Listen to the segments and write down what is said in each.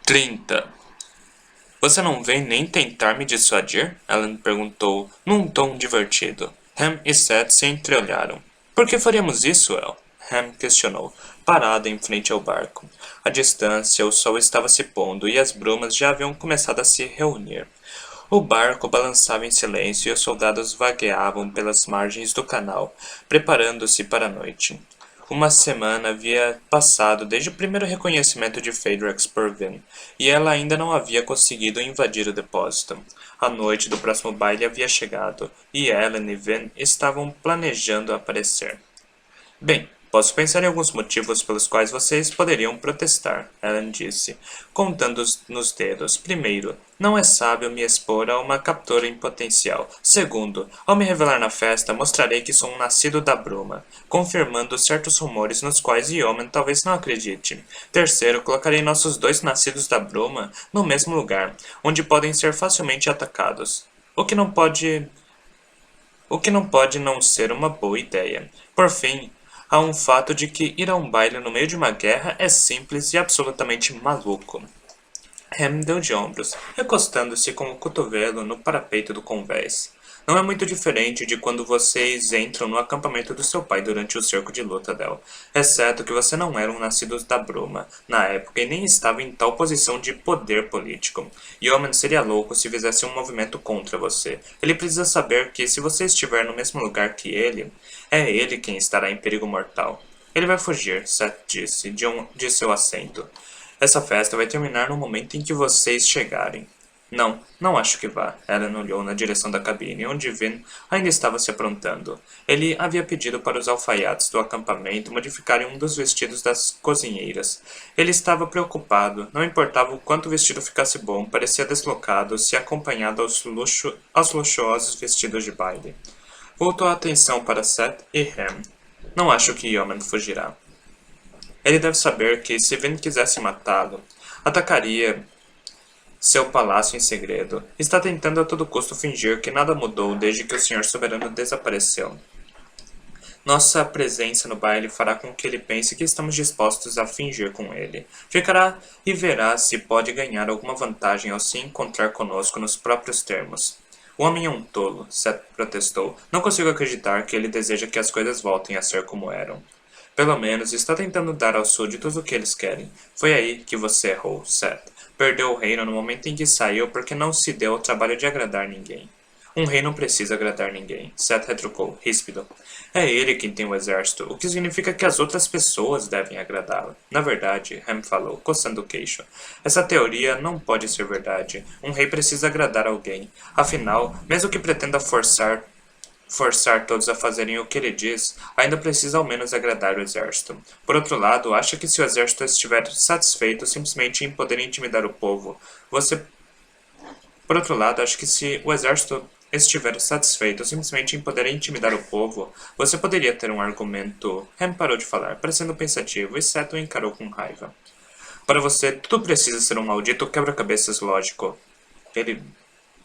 30. Você não vem nem tentar me dissuadir? Ellen perguntou, num tom divertido. Ham e Seth se entreolharam. Por que faríamos isso, El? Ham questionou, parado em frente ao barco. À distância, o sol estava se pondo e as brumas já haviam começado a se reunir. O barco balançava em silêncio e os soldados vagueavam pelas margens do canal, preparando-se para a noite. Uma semana havia passado desde o primeiro reconhecimento de Phaedrix por Vin, e ela ainda não havia conseguido invadir o depósito. A noite do próximo baile havia chegado, e Ellen e Vin estavam planejando aparecer. Bem, posso pensar em alguns motivos pelos quais vocês poderiam protestar, Ellen disse, contando nos dedos. Primeiro, não é sábio me expor a uma captora em potencial. Segundo, ao me revelar na festa, mostrarei que sou um nascido da bruma, confirmando certos rumores nos quais Yeoman talvez não acredite. Terceiro, colocarei nossos dois nascidos da bruma no mesmo lugar, onde podem ser facilmente atacados. O que não pode não ser uma boa ideia. Por fim, há um fato de que ir a um baile no meio de uma guerra é simples e absolutamente maluco. Ham deu de ombros, recostando-se com o cotovelo no parapeito do convés. Não é muito diferente de quando vocês entram no acampamento do seu pai durante o cerco de luta, Del. Exceto que você não era um nascido da bruma, na época, e nem estava em tal posição de poder político. Yeoman seria louco se fizesse um movimento contra você. Ele precisa saber que, se você estiver no mesmo lugar que ele, é ele quem estará em perigo mortal. Ele vai fugir, Seth disse, de seu assento. Essa festa vai terminar no momento em que vocês chegarem. Não, não acho que vá. Ellen olhou na direção da cabine, onde Vin ainda estava se aprontando. Ele havia pedido para os alfaiates do acampamento modificarem um dos vestidos das cozinheiras. Ele estava preocupado. Não importava o quanto o vestido ficasse bom, parecia deslocado se acompanhado aos luxuosos vestidos de baile. Voltou a atenção para Seth e Ham. Não acho que Yeoman fugirá. Ele deve saber que, se Vin quisesse matá-lo, atacaria seu palácio em segredo. Está tentando a todo custo fingir que nada mudou desde que o Senhor Soberano desapareceu. Nossa presença no baile fará com que ele pense que estamos dispostos a fingir com ele. Ficará e verá se pode ganhar alguma vantagem ao se encontrar conosco nos próprios termos. O homem é um tolo, Seth protestou. Não consigo acreditar que ele deseja que as coisas voltem a ser como eram. Pelo menos está tentando dar aos súditos o que eles querem. Foi aí que você errou, Seth. Perdeu o reino no momento em que saiu porque não se deu ao trabalho de agradar ninguém. Um rei não precisa agradar ninguém, Seth retrucou, ríspido. É ele quem tem o exército, o que significa que as outras pessoas devem agradá-lo. Na verdade, Ham falou, coçando o queixo, essa teoria não pode ser verdade. Um rei precisa agradar alguém. Afinal, mesmo que pretenda forçar todos a fazerem o que ele diz, ainda precisa ao menos agradar o exército. Por outro lado, acha que se o exército estiver satisfeito simplesmente em poder intimidar o povo, você... Por outro lado, acho que se o exército estiver satisfeito simplesmente em poder intimidar o povo, você poderia ter um argumento... Ham parou de falar, parecendo pensativo, e Seth o encarou com raiva. Para você, tudo precisa ser um maldito quebra-cabeças lógico. Ele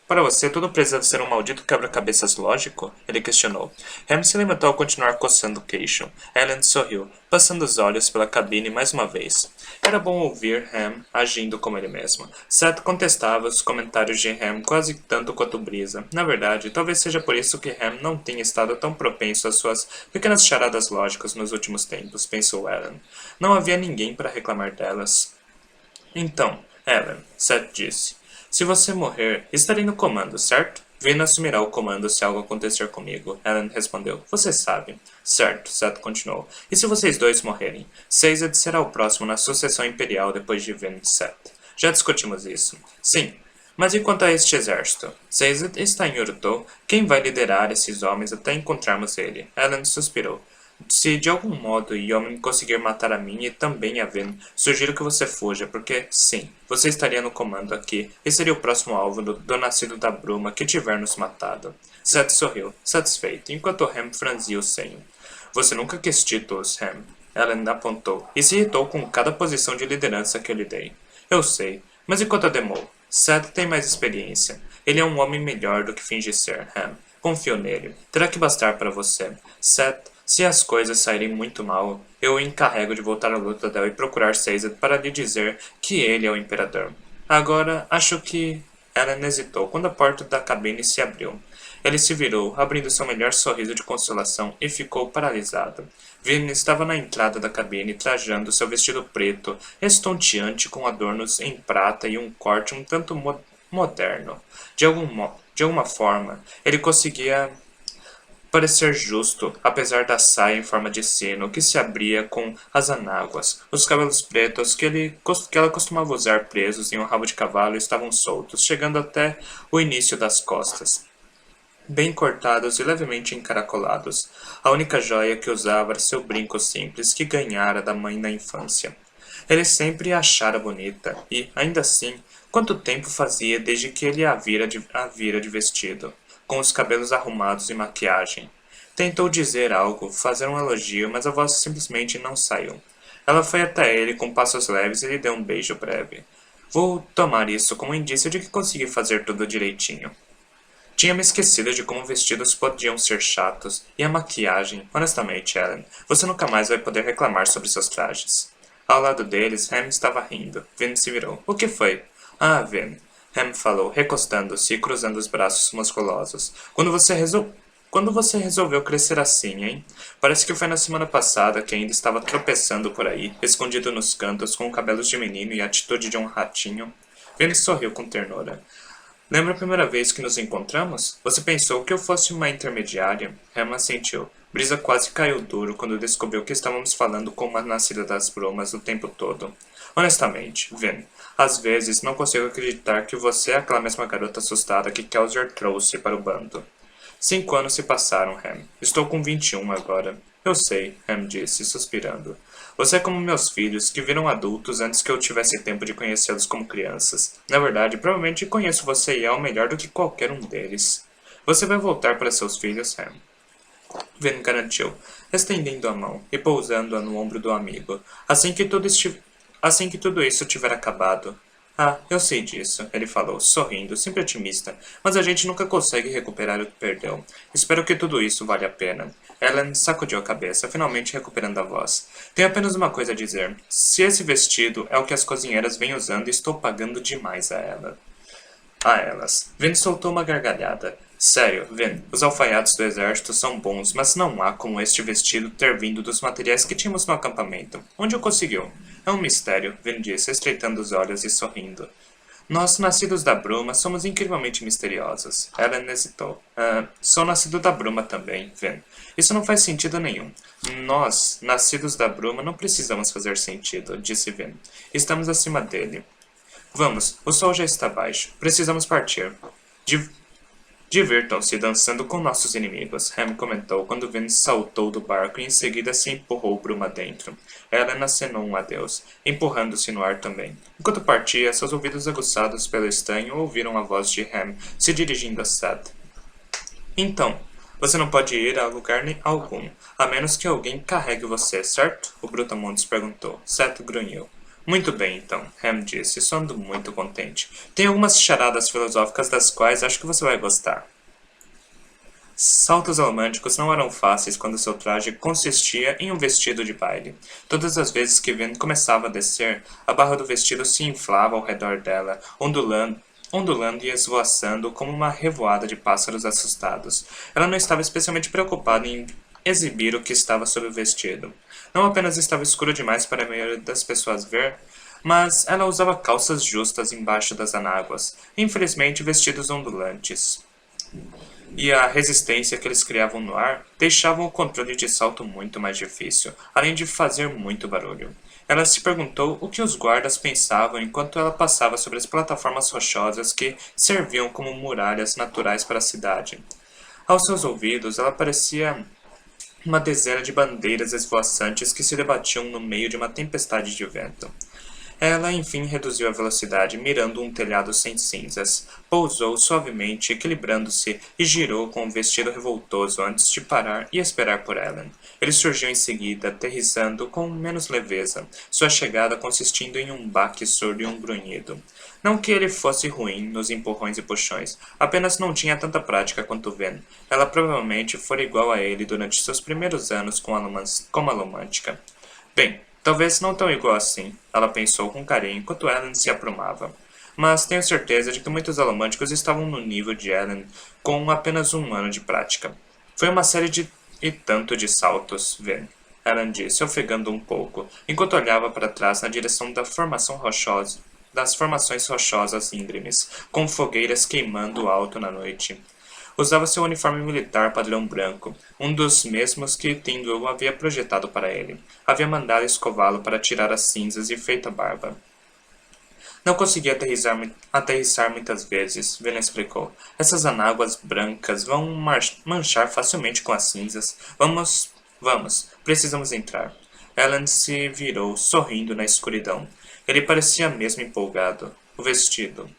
Para você, tudo precisa ser um maldito quebra-cabeças lógico? Ele questionou. Ham se levantou ao continuar coçando o queixo. Ellen sorriu, passando os olhos pela cabine mais uma vez. Era bom ouvir Ham agindo como ele mesmo. Seth contestava os comentários de Ham quase tanto quanto Brisa. Na verdade, talvez seja por isso que Ham não tenha estado tão propenso às suas pequenas charadas lógicas nos últimos tempos, pensou Ellen. Não havia ninguém para reclamar delas. Então, Ellen, Seth disse. Se você morrer, estarei no comando, certo? Vin assumirá o comando se algo acontecer comigo, Ellen respondeu. Você sabe. Certo, Seth continuou. E se vocês dois morrerem? Sazed será o próximo na sucessão imperial depois de Vin e Seth. Já discutimos isso. Sim. Mas e quanto a este exército? Sazed está em Urto. Quem vai liderar esses homens até encontrarmos ele? Ellen suspirou. Se de algum modo Yomin conseguir matar a mim e também a Vin, sugiro que você fuja, porque, sim, você estaria no comando aqui e seria o próximo alvo do nascido da bruma que tiver nos matado. Seth sorriu, satisfeito, enquanto Ham franzia o senho. Você nunca quis títulos, Ham. Ellen apontou, e se irritou com cada posição de liderança que eu lhe dei. Eu sei, mas enquanto a Demol? Seth tem mais experiência. Ele é um homem melhor do que finge ser, Ham. Confio nele. Terá que bastar para você. Seth Se as coisas saírem muito mal, eu o encarrego de voltar à Luthadel e procurar Caesar para lhe dizer que ele é o imperador. Agora, acho que... Ellen hesitou quando a porta da cabine se abriu. Ele se virou, abrindo seu melhor sorriso de consolação, e ficou paralisado. Vin estava na entrada da cabine, trajando seu vestido preto, estonteante com adornos em prata e um corte um tanto moderno. De alguma forma, ele conseguia parecer justo, apesar da saia em forma de sino que se abria com as anáguas. Os cabelos pretos que ela costumava usar presos em um rabo de cavalo estavam soltos, chegando até o início das costas, bem cortados e levemente encaracolados. A única joia que usava era seu brinco simples que ganhara da mãe na infância. Ele sempre a achara bonita, e, ainda assim, quanto tempo fazia desde que ele a vira de vestido, com os cabelos arrumados e maquiagem. Tentou dizer algo, fazer um elogio, mas a voz simplesmente não saiu. Ela foi até ele com passos leves e lhe deu um beijo breve. Vou tomar isso como indício de que consegui fazer tudo direitinho. Tinha me esquecido de como vestidos podiam ser chatos, e a maquiagem, honestamente, Ellen, você nunca mais vai poder reclamar sobre seus trajes. Ao lado deles, Ham estava rindo. Vin se virou. O que foi? Ah, Vin, Ham falou, recostando-se e cruzando os braços musculosos. Quando você resolveu crescer assim, hein? Parece que foi na semana passada que ainda estava tropeçando por aí, escondido nos cantos, com cabelos de menino e a atitude de um ratinho. Vin sorriu com ternura. Lembra a primeira vez que nos encontramos? Você pensou que eu fosse uma intermediária? Ham assentiu. Brisa quase caiu duro quando descobriu que estávamos falando com uma nascida das brumas o tempo todo. Honestamente, Vin, às vezes não consigo acreditar que você é aquela mesma garota assustada que Kelsier trouxe para o bando. 5 anos se passaram, Ham. Estou com 21 agora. Eu sei, Ham disse, suspirando. Você é como meus filhos, que viram adultos antes que eu tivesse tempo de conhecê-los como crianças. Na verdade, provavelmente conheço você e El melhor do que qualquer um deles. Você vai voltar para seus filhos, Ham? Ven garantiu, estendendo a mão e pousando-a no ombro do amigo. Assim que tudo isso tiver acabado. Ah, eu sei disso, ele falou, sorrindo, sempre otimista, mas a gente nunca consegue recuperar o que perdeu. Espero que tudo isso valha a pena. Ellen sacudiu a cabeça, finalmente recuperando a voz. Tenho apenas uma coisa a dizer. Se esse vestido é o que as cozinheiras vêm usando, estou pagando demais a elas. Vin soltou uma gargalhada. Sério, Vin, os alfaiates do exército são bons, mas não há como este vestido ter vindo dos materiais que tínhamos no acampamento. Onde o conseguiu? É um mistério, Vin disse, estreitando os olhos e sorrindo. Nós, nascidos da bruma, somos incrivelmente misteriosos. Ellen hesitou. Sou nascido da bruma também, Vin. Isso não faz sentido nenhum. Nós, nascidos da bruma, não precisamos fazer sentido, disse Vin. Estamos acima dele. Vamos, o sol já está baixo. Precisamos partir. Divirtam-se dançando com nossos inimigos, Ham comentou quando Vince saltou do barco e em seguida se empurrou Bruma dentro. Ellen acenou um adeus, empurrando-se no ar também. Enquanto partia, seus ouvidos aguçados pelo estanho ouviram a voz de Ham se dirigindo a Seth. Então, você não pode ir a lugar algum, a menos que alguém carregue você, certo? O Brutamontes perguntou. Seth grunhiu. Muito bem, então, Ham disse, soando muito contente. Tem algumas charadas filosóficas das quais acho que você vai gostar. Saltos românticos não eram fáceis quando seu traje consistia em um vestido de baile. Todas as vezes que Vin começava a descer, a barra do vestido se inflava ao redor dela, ondulando e esvoaçando como uma revoada de pássaros assustados. Ela não estava especialmente preocupada em exibir o que estava sob o vestido. Não apenas estava escuro demais para a maioria das pessoas ver, mas ela usava calças justas embaixo das anáguas, e infelizmente vestidos ondulantes. E a resistência que eles criavam no ar deixavam o controle de salto muito mais difícil, além de fazer muito barulho. Ela se perguntou o que os guardas pensavam enquanto ela passava sobre as plataformas rochosas que serviam como muralhas naturais para a cidade. Aos seus ouvidos, ela parecia uma dezena de bandeiras esvoaçantes que se debatiam no meio de uma tempestade de vento. Ela enfim reduziu a velocidade, mirando um telhado sem cinzas. Pousou suavemente, equilibrando-se, e girou com o vestido revoltoso antes de parar e esperar por Ellen. Ele surgiu em seguida, aterrissando com menos leveza, sua chegada consistindo em um baque surdo e um grunhido. Não que ele fosse ruim nos empurrões e puxões, apenas não tinha tanta prática quanto Ven. Ela provavelmente fora igual a ele durante seus primeiros anos como a romântica. Bem, talvez não tão igual assim, ela pensou com carinho enquanto Ellen se aprumava. Mas tenho certeza de que muitos alomânticos estavam no nível de Ellen com apenas um ano de prática. Foi uma série de e tanto de saltos, Ven. Ellen disse, ofegando um pouco, enquanto olhava para trás na direção das formações rochosas íngremes, com fogueiras queimando alto na noite. Usava seu uniforme militar padrão branco, um dos mesmos que Tyndall havia projetado para ele. Havia mandado escová-lo para tirar as cinzas e feita barba. Não conseguia aterrissar muitas vezes, Vena explicou. Essas anáguas brancas vão manchar facilmente com as cinzas. Vamos, precisamos entrar. Ellen se virou, sorrindo na escuridão. Ele parecia mesmo empolgado. O vestido.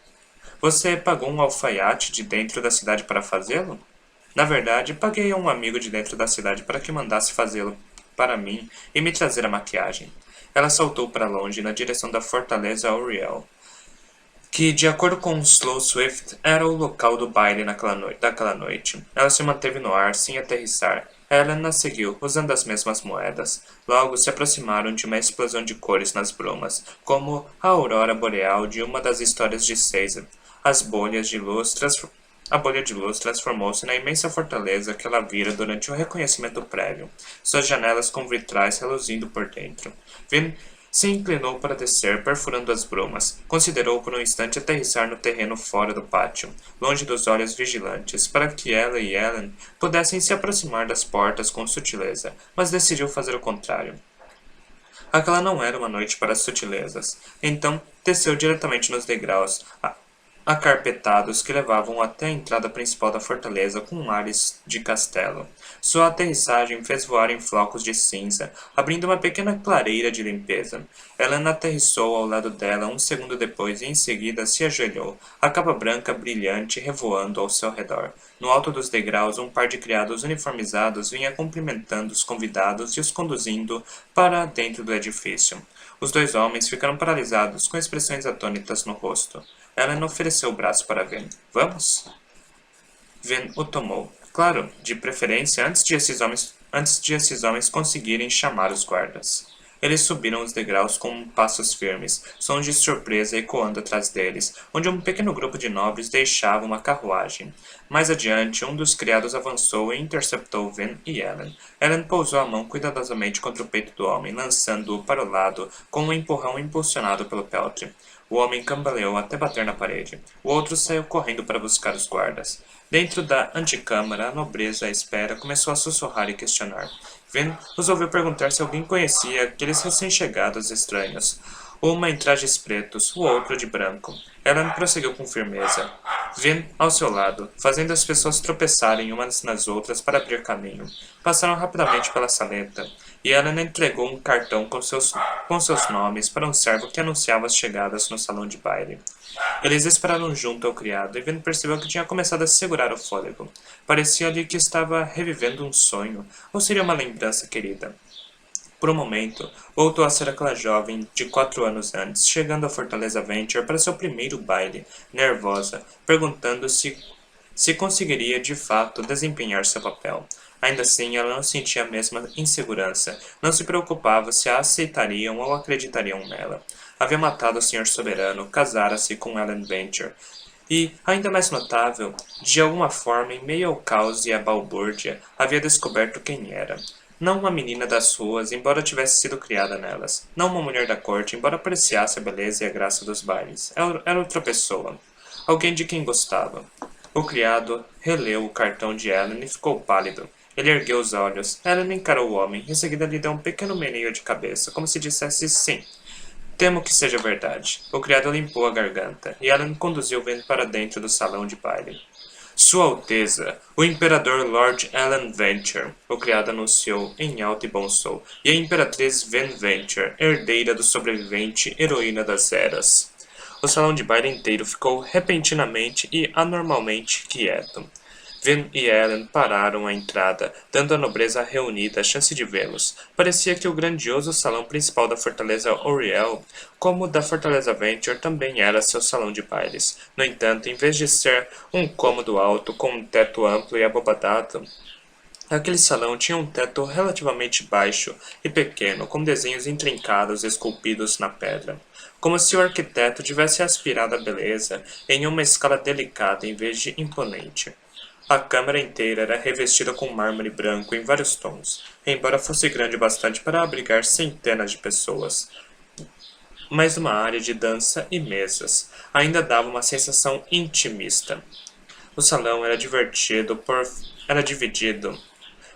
Você pagou um alfaiate de dentro da cidade para fazê-lo? Na verdade, paguei a um amigo de dentro da cidade para que mandasse fazê-lo para mim e me trazer a maquiagem. Ela saltou para longe na direção da fortaleza Auriel, que, de acordo com Slow Swift, era o local do baile daquela noite. Ela se manteve no ar, sem aterrissar. Ellen a seguiu, usando as mesmas moedas. Logo se aproximaram de uma explosão de cores nas brumas, como a aurora boreal de uma das histórias de Caesar. A bolha de luz transformou-se na imensa fortaleza que ela vira durante o reconhecimento prévio, suas janelas com vitrais reluzindo por dentro. Vin se inclinou para descer, perfurando as brumas. Considerou por um instante aterrissar no terreno fora do pátio, longe dos olhos vigilantes, para que ela e Ellen pudessem se aproximar das portas com sutileza, mas decidiu fazer o contrário. Aquela não era uma noite para sutilezas. Então, desceu diretamente nos degraus, acarpetados que levavam até a entrada principal da fortaleza com ares de castelo. Sua aterrissagem fez voar em flocos de cinza, abrindo uma pequena clareira de limpeza. Helena aterrissou ao lado dela um segundo depois e em seguida se ajoelhou, a capa branca brilhante revoando ao seu redor. No alto dos degraus, um par de criados uniformizados vinha cumprimentando os convidados e os conduzindo para dentro do edifício. Os dois homens ficaram paralisados, com expressões atônitas no rosto. Ellen ofereceu o braço para Ven. Vamos? Ven o tomou. Claro, de preferência antes de esses homens conseguirem chamar os guardas. Eles subiram os degraus com passos firmes, sons de surpresa ecoando atrás deles, onde um pequeno grupo de nobres deixava uma carruagem. Mais adiante, um dos criados avançou e interceptou Ven e Ellen. Ellen pousou a mão cuidadosamente contra o peito do homem, lançando-o para o lado com um empurrão impulsionado pelo peltre. O homem cambaleou até bater na parede. O outro saiu correndo para buscar os guardas. Dentro da antecâmara, a nobreza à espera começou a sussurrar e questionar. Ven resolveu perguntar se alguém conhecia aqueles recém-chegados estranhos. Uma em trajes pretos, o outro de branco. Ellen prosseguiu com firmeza. Ven ao seu lado, fazendo as pessoas tropeçarem umas nas outras para abrir caminho. Passaram rapidamente pela saleta, e Ellen entregou um cartão com seus nomes para um servo que anunciava as chegadas no salão de baile. Eles esperaram junto ao criado, e Ven percebeu que tinha começado a segurar o fôlego. Parecia-lhe que estava revivendo um sonho, ou seria uma lembrança querida. Por um momento, voltou a ser aquela jovem de 4 anos antes, chegando à Fortaleza Venture para seu primeiro baile, nervosa, perguntando se conseguiria de fato desempenhar seu papel. Ainda assim, ela não sentia a mesma insegurança, não se preocupava se a aceitariam ou acreditariam nela. Havia matado o Senhor Soberano, casara-se com Ellen Venture, e, ainda mais notável, de alguma forma, em meio ao caos e à balbúrdia, havia descoberto quem era. Não uma menina das ruas, embora tivesse sido criada nelas. Não uma mulher da corte, embora apreciasse a beleza e a graça dos bailes. Era outra pessoa. Alguém de quem gostava. O criado releu o cartão de Ellen e ficou pálido. Ele ergueu os olhos. Ellen encarou o homem. Em seguida lhe deu um pequeno meneio de cabeça, como se dissesse sim. Temo que seja verdade. O criado limpou a garganta, e Ellen conduziu Ven para dentro do salão de baile. Sua Alteza, o Imperador Lord Alan Venture, o criado anunciou em alto e bom som, e a Imperatriz Ven Venture, herdeira do sobrevivente heroína das eras. O salão de baile inteiro ficou repentinamente e anormalmente quieto. Vin e Ellen pararam à entrada, dando à nobreza reunida a chance de vê-los. Parecia que o grandioso salão principal da Fortaleza Oriel, como o da Fortaleza Venture, também era seu salão de bailes. No entanto, em vez de ser um cômodo alto com um teto amplo e abobadado, aquele salão tinha um teto relativamente baixo e pequeno, com desenhos intrincados esculpidos na pedra, como se o arquiteto tivesse aspirado a beleza em uma escala delicada em vez de imponente. A câmara inteira era revestida com mármore branco em vários tons, embora fosse grande bastante para abrigar centenas de pessoas. Mas uma área de dança e mesas ainda dava uma sensação intimista. O salão era dividido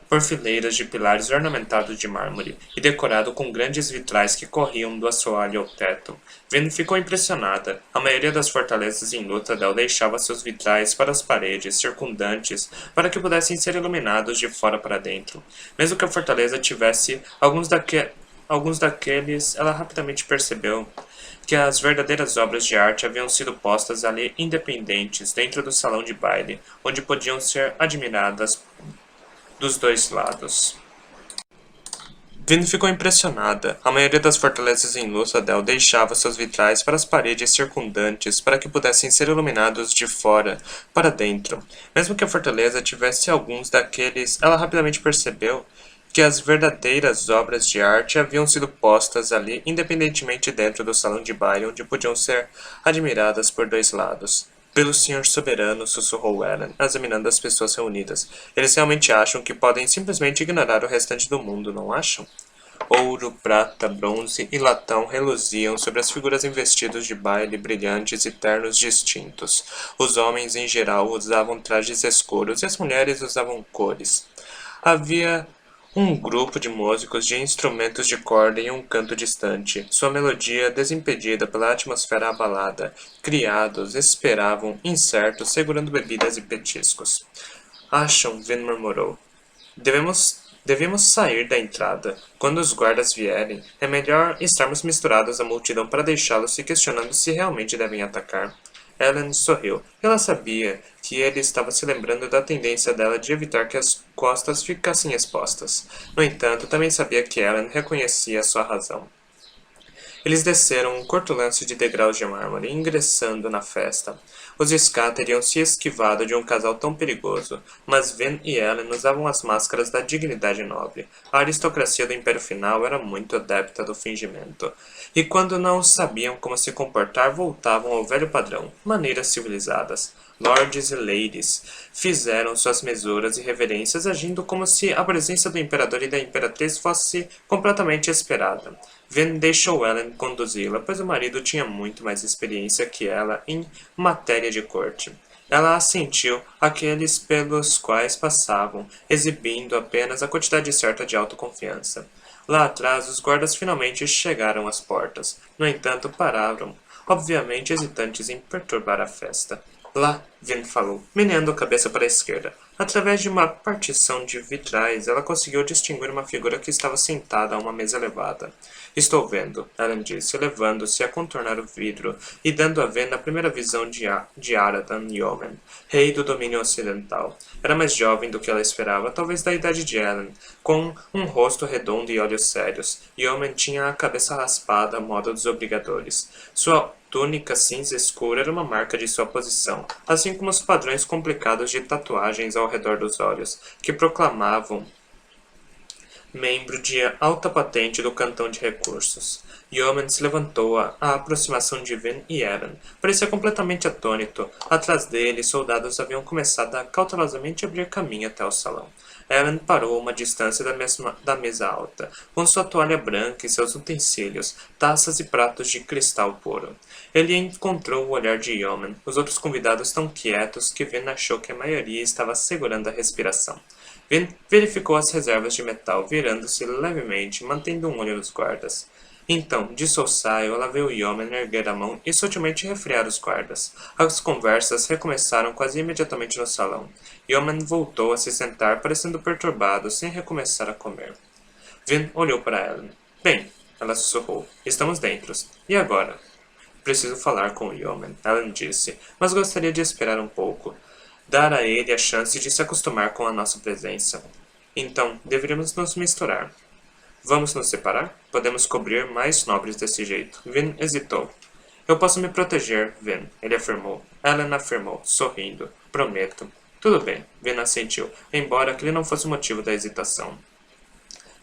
por fileiras de pilares ornamentados de mármore e decorado com grandes vitrais que corriam do assoalho ao teto. Vendo ficou impressionada. A maioria das fortalezas em Luthadel deixava seus vitrais para as paredes circundantes para que pudessem ser iluminados de fora para dentro. Mesmo que a fortaleza tivesse alguns daqueles, ela rapidamente percebeu que as verdadeiras obras de arte haviam sido postas ali independentes, dentro do salão de baile, onde podiam ser admiradas dos dois lados. Vin ficou impressionada. A maioria das fortalezas em Luthadel deixava seus vitrais para as paredes circundantes para que pudessem ser iluminados de fora para dentro. Mesmo que a fortaleza tivesse alguns daqueles, ela rapidamente percebeu que as verdadeiras obras de arte haviam sido postas ali independentemente dentro do salão de baile onde podiam ser admiradas por dois lados. Pelo Senhor Soberano, sussurrou Ellen, examinando as pessoas reunidas. Eles realmente acham que podem simplesmente ignorar o restante do mundo, não acham? Ouro, prata, bronze e latão reluziam sobre as figuras em vestidos de baile brilhantes e ternos distintos. Os homens, em geral, usavam trajes escuros e as mulheres usavam cores. Havia um grupo de músicos de instrumentos de corda em um canto distante, sua melodia desimpedida pela atmosfera abalada. Criados esperavam, incertos, segurando bebidas e petiscos. Acham, Vin murmurou. Devemos sair da entrada. Quando os guardas vierem, é melhor estarmos misturados à multidão para deixá-los se questionando se realmente devem atacar. Ellen sorriu. Ela sabia que ele estava se lembrando da tendência dela de evitar que as costas ficassem expostas. No entanto, também sabia que Ellen reconhecia sua razão. Eles desceram um curto lance de degraus de mármore, ingressando na festa. Os Ska teriam se esquivado de um casal tão perigoso, mas Ven e Ellen usavam as máscaras da dignidade nobre. A aristocracia do Império Final era muito adepta do fingimento, e quando não sabiam como se comportar, voltavam ao velho padrão, maneiras civilizadas. Lords e ladies fizeram suas mesuras e reverências, agindo como se a presença do imperador e da imperatriz fosse completamente esperada. Ven deixou Ellen conduzi-la, pois o marido tinha muito mais experiência que ela em matéria de corte. Ela assentiu àqueles pelos quais passavam, exibindo apenas a quantidade certa de autoconfiança. Lá atrás, os guardas finalmente chegaram às portas. No entanto, pararam, obviamente hesitantes em perturbar a festa. Lá, Vin falou, meneando a cabeça para a esquerda. Através de uma partição de vitrais, ela conseguiu distinguir uma figura que estava sentada a uma mesa elevada. Estou vendo, Ellen disse, levando-se a contornar o vidro e dando a Ven a primeira visão de Aradan Yomen, rei do domínio ocidental. Era mais jovem do que ela esperava, talvez da idade de Ellen, com um rosto redondo e olhos sérios. Yomen tinha a cabeça raspada à modo dos obrigadores. Sua túnica cinza escura era uma marca de sua posição, assim como os padrões complicados de tatuagens ao redor dos olhos, que proclamavam membro de alta patente do cantão de recursos. Yeoman se levantou à aproximação de Ven e Eren. Parecia completamente atônito. Atrás dele, soldados haviam começado a cautelosamente abrir caminho até o salão. Eren parou a uma distância da mesa alta, com sua toalha branca e seus utensílios, taças e pratos de cristal puro. Ele encontrou o olhar de Yeoman, os outros convidados tão quietos que Ven achou que a maioria estava segurando a respiração. Ven verificou as reservas de metal, virando-se levemente, mantendo um olho nos guardas. Então, de Soussaio, ela viu Yeoman erguer a mão e sutilmente refrear os guardas. As conversas recomeçaram quase imediatamente no salão. Yeoman voltou a se sentar, parecendo perturbado, sem recomeçar a comer. Vin olhou para Ellen. Bem, ela sussurrou. Estamos dentro. E agora? Preciso falar com o Yeoman, Ellen disse, mas gostaria de esperar um pouco. Dar a ele a chance de se acostumar com a nossa presença. Então, deveríamos nos misturar. Vamos nos separar? Podemos cobrir mais nobres desse jeito. Vin hesitou. Eu posso me proteger, Vin, ele afirmou. Ellen afirmou, sorrindo. Prometo. Tudo bem, Vin assentiu, embora aquele não fosse o motivo da hesitação.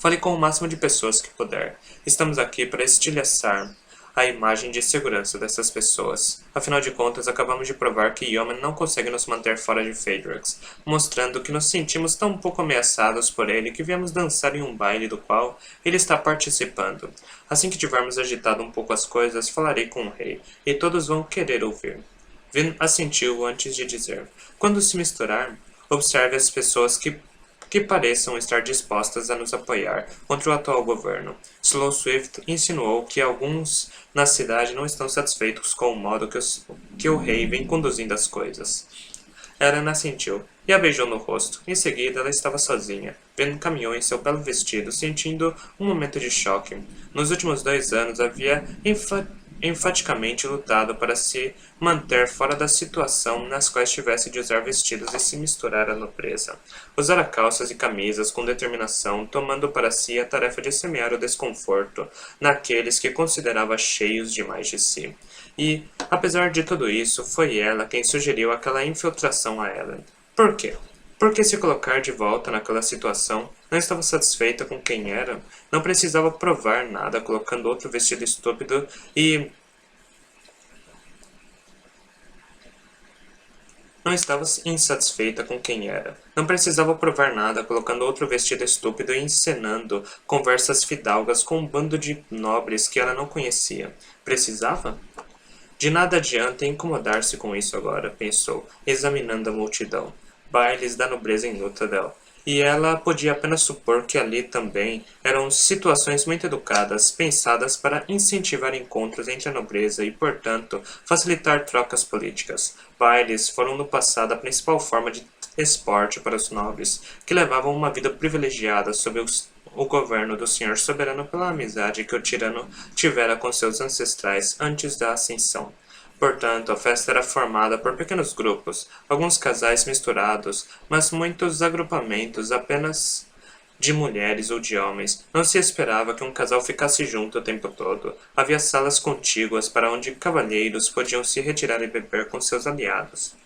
Fale com o máximo de pessoas que puder. Estamos aqui para estilhaçar a imagem de segurança dessas pessoas. Afinal de contas, acabamos de provar que Yeoman não consegue nos manter fora de Phaedrus, mostrando que nos sentimos tão pouco ameaçados por ele que viemos dançar em um baile do qual ele está participando. Assim que tivermos agitado um pouco as coisas, falarei com o rei, e todos vão querer ouvir. Vin assentiu antes de dizer. Quando se misturar, observe as pessoas que pareçam estar dispostas a nos apoiar contra o atual governo. Slow Swift insinuou que alguns na cidade não estão satisfeitos com o modo que o rei vem conduzindo as coisas. Ellen assentiu e a beijou no rosto. Em seguida, ela estava sozinha. Ben caminhou em seu belo vestido, sentindo um momento de choque. Nos últimos 2 anos, havia enfaticamente lutado para se manter fora da situação nas quais tivesse de usar vestidos e se misturar à nobreza. Usara calças e camisas com determinação, tomando para si a tarefa de semear o desconforto naqueles que considerava cheios demais de si. E, apesar de tudo isso, foi ela quem sugeriu aquela infiltração a Ellen. Por quê? Porque se colocar de volta naquela situação, não estava satisfeita com quem era, não precisava provar nada colocando outro vestido estúpido e não estava insatisfeita com quem era. Não precisava provar nada, colocando outro vestido estúpido e encenando conversas fidalgas com um bando de nobres que ela não conhecia. Precisava? De nada adianta incomodar-se com isso agora, pensou, examinando a multidão. Bailes da nobreza em Luthadel. E ela podia apenas supor que ali também eram situações muito educadas, pensadas para incentivar encontros entre a nobreza e, portanto, facilitar trocas políticas. Bailes foram no passado a principal forma de esporte para os nobres, que levavam uma vida privilegiada sob o governo do senhor soberano pela amizade que o tirano tivera com seus ancestrais antes da ascensão. Portanto, a festa era formada por pequenos grupos, alguns casais misturados, mas muitos agrupamentos apenas de mulheres ou de homens. Não se esperava que um casal ficasse junto o tempo todo. Havia salas contíguas para onde cavalheiros podiam se retirar e beber com seus aliados,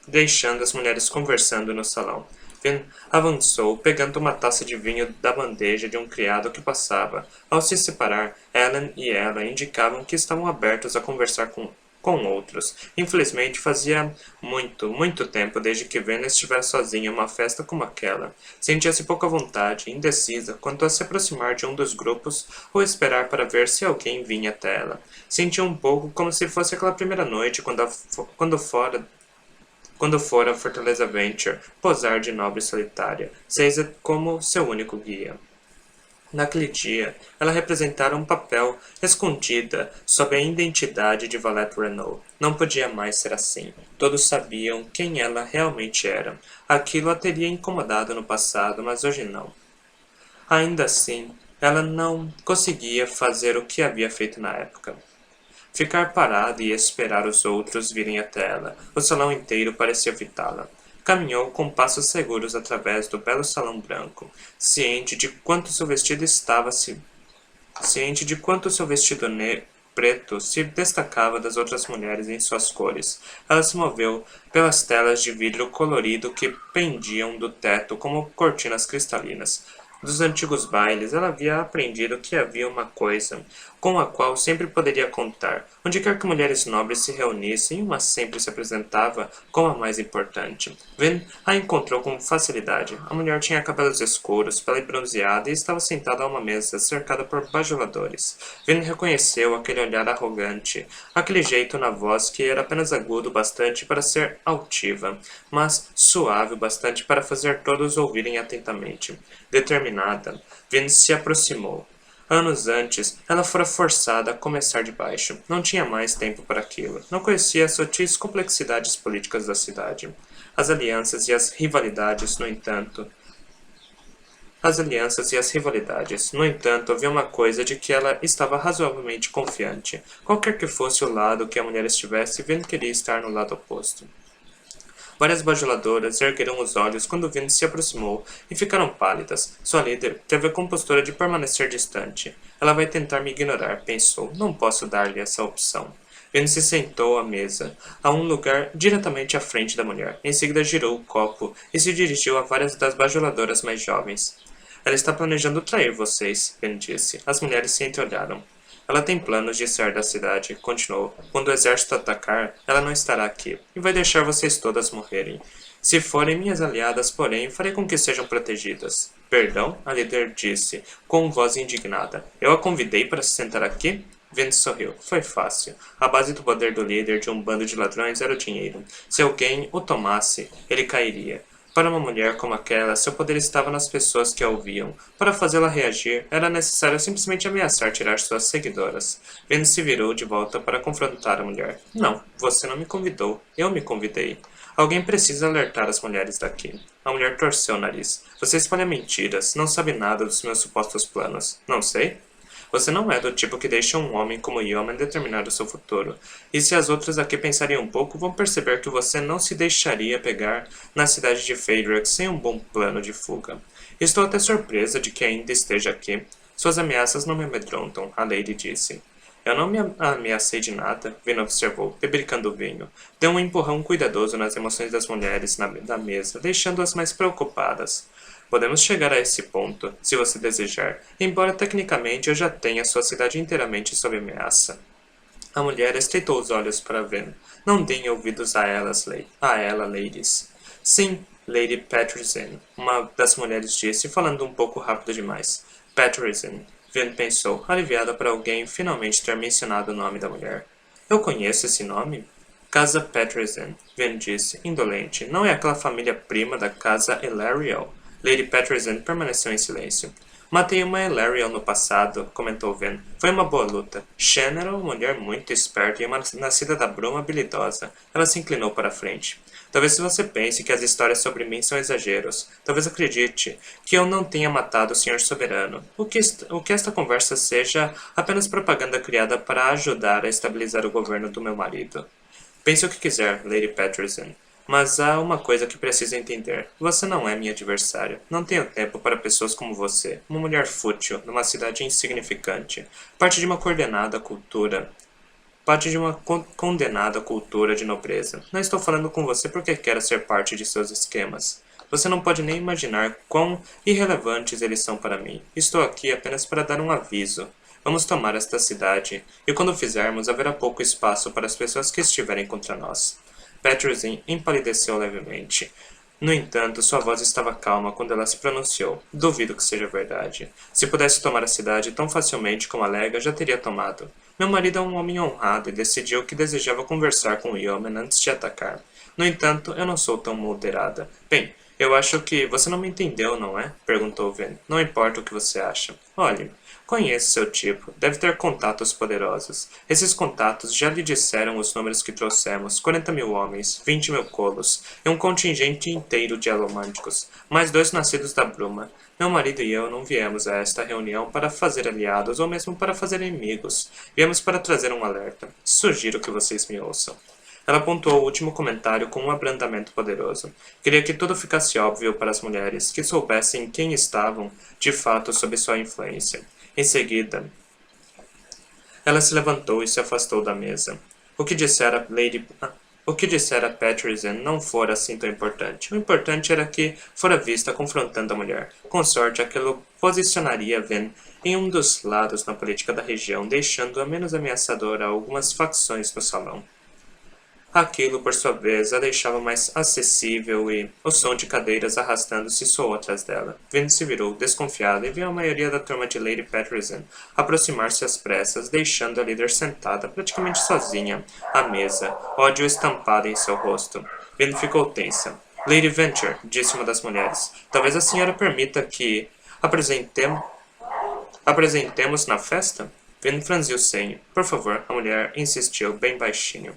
deixando as mulheres conversando no salão. Finn avançou, pegando uma taça de vinho da bandeja de um criado que passava. Ao se separar, Ellen e ela indicavam que estavam abertos a conversar com outros. Infelizmente, fazia muito tempo desde que Ven estivera sozinha em uma festa como aquela. Sentia-se pouco à vontade, indecisa quanto a se aproximar de um dos grupos ou esperar para ver se alguém vinha até ela. Sentia um pouco como se fosse aquela primeira noite quando fora a Fortaleza Venture posar de nobre solitária, Caesar como seu único guia. Naquele dia, ela representara um papel escondida sob a identidade de Valette Renault. Não podia mais ser assim. Todos sabiam quem ela realmente era. Aquilo a teria incomodado no passado, mas hoje não. Ainda assim, ela não conseguia fazer o que havia feito na época. Ficar parada e esperar os outros virem até ela. O salão inteiro parecia evitá-la. Caminhou com passos seguros através do belo salão branco, ciente de quanto seu vestido preto se destacava das outras mulheres em suas cores. Ela se moveu pelas telas de vidro colorido que pendiam do teto como cortinas cristalinas. Dos antigos bailes, ela havia aprendido que havia uma coisa com a qual sempre poderia contar. Onde quer que mulheres nobres se reunissem, uma sempre se apresentava como a mais importante. Ven a encontrou com facilidade. A mulher tinha cabelos escuros, pele bronzeada e estava sentada a uma mesa, cercada por bajuladores. Ven reconheceu aquele olhar arrogante, aquele jeito na voz que era apenas agudo bastante para ser altiva, mas suave o bastante para fazer todos ouvirem atentamente. Determinada, Ven se aproximou. Anos antes, ela fora forçada a começar de baixo. Não tinha mais tempo para aquilo. Não conhecia as sutis complexidades políticas da cidade. As alianças e as rivalidades, no entanto, havia uma coisa de que ela estava razoavelmente confiante. Qualquer que fosse o lado que a mulher estivesse, Vin queria estar no lado oposto. Várias bajuladoras ergueram os olhos quando Vin se aproximou e ficaram pálidas. Sua líder teve a compostura de permanecer distante. Ela vai tentar me ignorar, pensou. Não posso dar-lhe essa opção. Vin se sentou à mesa, a um lugar diretamente à frente da mulher. Em seguida girou o copo e se dirigiu a várias das bajuladoras mais jovens. Ela está planejando trair vocês, Vin disse. As mulheres se entreolharam. Ela tem planos de sair da cidade, continuou. Quando o exército atacar, ela não estará aqui, e vai deixar vocês todas morrerem. Se forem minhas aliadas, porém, farei com que sejam protegidas. Perdão? A líder disse, com voz indignada. Eu a convidei para se sentar aqui? Vince sorriu. Foi fácil. A base do poder do líder de um bando de ladrões era o dinheiro. Se alguém o tomasse, ele cairia. Para uma mulher como aquela, seu poder estava nas pessoas que a ouviam. Para fazê-la reagir, era necessário simplesmente ameaçar tirar suas seguidoras. Vin se virou de volta para confrontar a mulher. Não, você não me convidou. Eu me convidei. Alguém precisa alertar as mulheres daqui. A mulher torceu o nariz. Você espalha mentiras. Não sabe nada dos meus supostos planos. Não sei? Você não é do tipo que deixa um homem como Yeoman determinar o seu futuro. E se as outras aqui pensarem um pouco, vão perceber que você não se deixaria pegar na cidade de Feydrak sem um bom plano de fuga. Estou até surpresa de que ainda esteja aqui. Suas ameaças não me amedrontam, a Lady disse. Eu não me ameacei de nada, Vin observou, bebericando o vinho. Deu um empurrão cuidadoso nas emoções das mulheres da mesa, deixando-as mais preocupadas. Podemos chegar a esse ponto, se você desejar, embora tecnicamente eu já tenha sua cidade inteiramente sob ameaça. A mulher estreitou os olhos para Vin. Não deem ouvidos a ela, ladies. Sim, Lady Patrizin, uma das mulheres disse, falando um pouco rápido demais. Patrizin, Vin pensou, aliviada por alguém finalmente ter mencionado o nome da mulher. Eu conheço esse nome? Casa Patrizin, Vin disse, indolente. Não é aquela família prima da Casa Elariel? Lady Patrizin permaneceu em silêncio. Matei uma Elariel no passado, comentou Vin. Foi uma boa luta. Shen era uma mulher muito esperta e uma nascida da bruma habilidosa. Ela se inclinou para a frente. Talvez você pense que as histórias sobre mim são exageros. Talvez acredite que eu não tenha matado o Senhor Soberano. O que esta conversa seja apenas propaganda criada para ajudar a estabilizar o governo do meu marido. Pense o que quiser, Lady Patrizin. Mas há uma coisa que precisa entender. Você não é minha adversária. Não tenho tempo para pessoas como você. Uma mulher fútil, numa cidade insignificante. Parte de uma condenada cultura de nobreza. Não estou falando com você porque quero ser parte de seus esquemas. Você não pode nem imaginar quão irrelevantes eles são para mim. Estou aqui apenas para dar um aviso. Vamos tomar esta cidade, e quando o fizermos, haverá pouco espaço para as pessoas que estiverem contra nós. Patrizin empalideceu levemente. No entanto, sua voz estava calma quando ela se pronunciou. Duvido que seja verdade. Se pudesse tomar a cidade tão facilmente como alega, já teria tomado. Meu marido é um homem honrado e decidiu que desejava conversar com o Yeoman antes de atacar. No entanto, eu não sou tão moderada. Bem, eu acho que você não me entendeu, não é? Perguntou Vin. Não importa o que você acha. Olhe, conheço seu tipo. Deve ter contatos poderosos. Esses contatos já lhe disseram os números que trouxemos. 40.000 homens, 20.000 colos, e um contingente inteiro de elomânticos, mais 2 nascidos da bruma. Meu marido e eu não viemos a esta reunião para fazer aliados ou mesmo para fazer inimigos. Viemos para trazer um alerta. Sugiro que vocês me ouçam. Ela pontuou o último comentário com um abrandamento poderoso. Queria que tudo ficasse óbvio para as mulheres, que soubessem quem estavam, de fato, sob sua influência. Em seguida, ela se levantou e se afastou da mesa. O que dissera Patrizin não fora assim tão importante. O importante era que fora vista confrontando a mulher. Com sorte, aquilo posicionaria Vin em um dos lados na política da região, deixando-a menos ameaçadora a algumas facções no salão. Aquilo, por sua vez, a deixava mais acessível e o som de cadeiras arrastando-se soou atrás dela. Vin se virou, desconfiada, e viu a maioria da turma de Lady Patrizin aproximar-se às pressas, deixando a líder sentada, praticamente sozinha, à mesa, ódio estampado em seu rosto. Vin ficou tensa. Lady Venture, disse uma das mulheres, talvez a senhora permita que apresentemos Apresentemos na festa? Vin franziu o senho. Por favor, a mulher insistiu bem baixinho.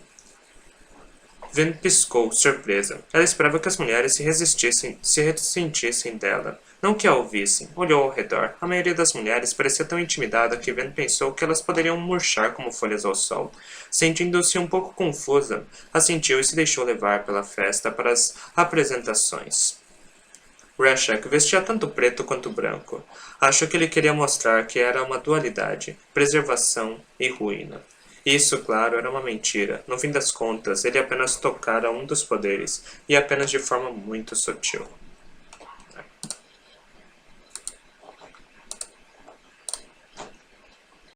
Vin piscou, surpresa. Ela esperava que as mulheres se ressentissem dela. Não que a ouvissem. Olhou ao redor. A maioria das mulheres parecia tão intimidada que Vin pensou que elas poderiam murchar como folhas ao sol. Sentindo-se um pouco confusa, assentiu e se deixou levar pela festa para as apresentações. Rashek vestia tanto preto quanto branco. Acho que ele queria mostrar que era uma dualidade, preservação e ruína. Isso, claro, era uma mentira. No fim das contas, ele apenas tocara um dos poderes, e apenas de forma muito sutil.